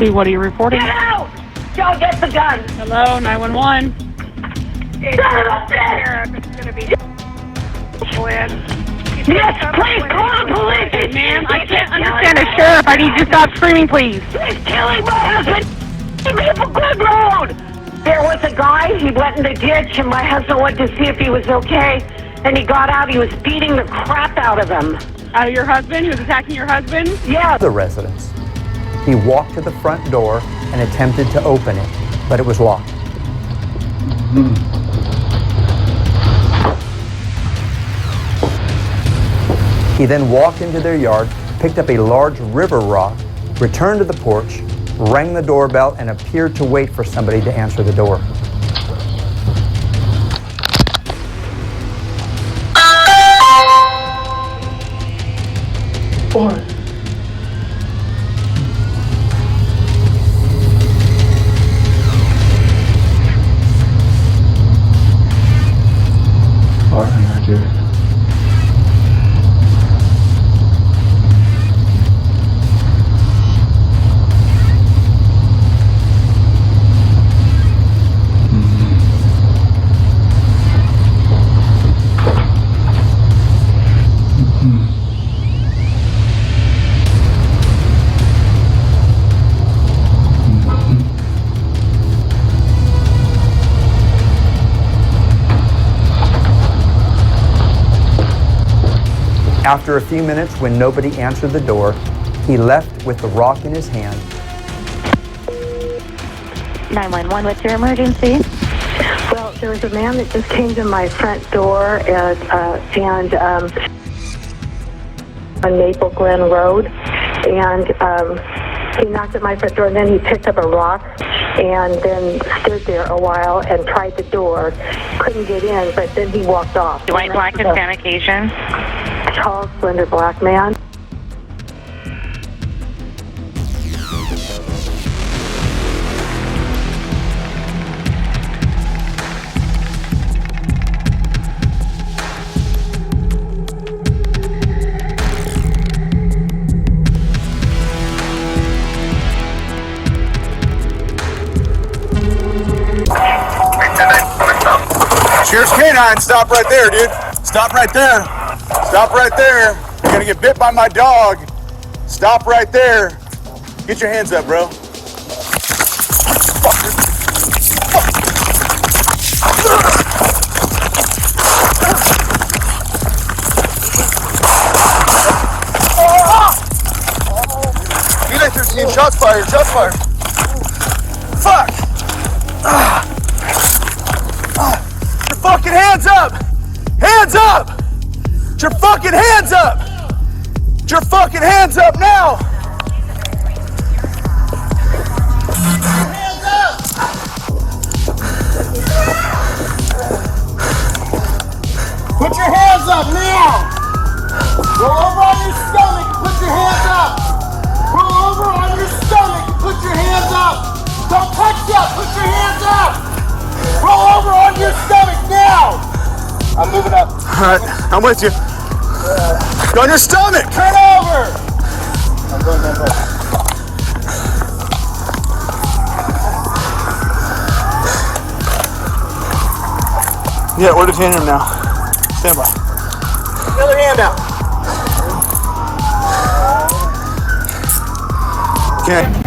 See, what are you reporting? Get out! Joe, get the gun! Hello, 911. It's gonna be yes, please call the police! Hey, ma'am, I can't understand a sheriff. I need you to stop screaming, please. He's killing my husband! Give me up a good road! There was a guy, he went in the ditch, and my husband went to see if he was okay, and he got out, he was beating the crap out of him. Out of your husband? He was attacking your husband? Yeah. The residence. He walked to the front door and attempted to open it, but it was locked. He then walked into their yard, picked up a large river rock, returned to the porch, rang the doorbell, and appeared to wait for somebody to answer the door. After a few minutes, when nobody answered the door, he left with the rock in his hand. 911, what's your emergency? Well, there was a man that just came to my front door on Maple Glen Road, and he knocked at my front door, and then he picked up a rock and then stood there a while and tried the door. Couldn't get in, but then he walked off. White, black, Hispanic, Asian? Tall, slender, black man. Sheriff's Canine, stop right there, dude. Stop right there. Stop right there. You're gonna get bit by my dog. Stop right there. Get your hands up, bro. Unit 13, shots fired, shots fired. Fuck! Your fucking hands up! Hands up! Get your fucking hands up! Get your fucking hands up now! Hands up! Put your hands up now! Roll over on your stomach and put your hands up! Roll over on your stomach and put your hands up! Don't touch you! Put your hands up! Roll over on your stomach now! I'm moving up. Alright, I'm with you. Go on your stomach! Turn over! I'm going down there. Yeah, we're detaining him now. Stand by. Another hand out. Okay.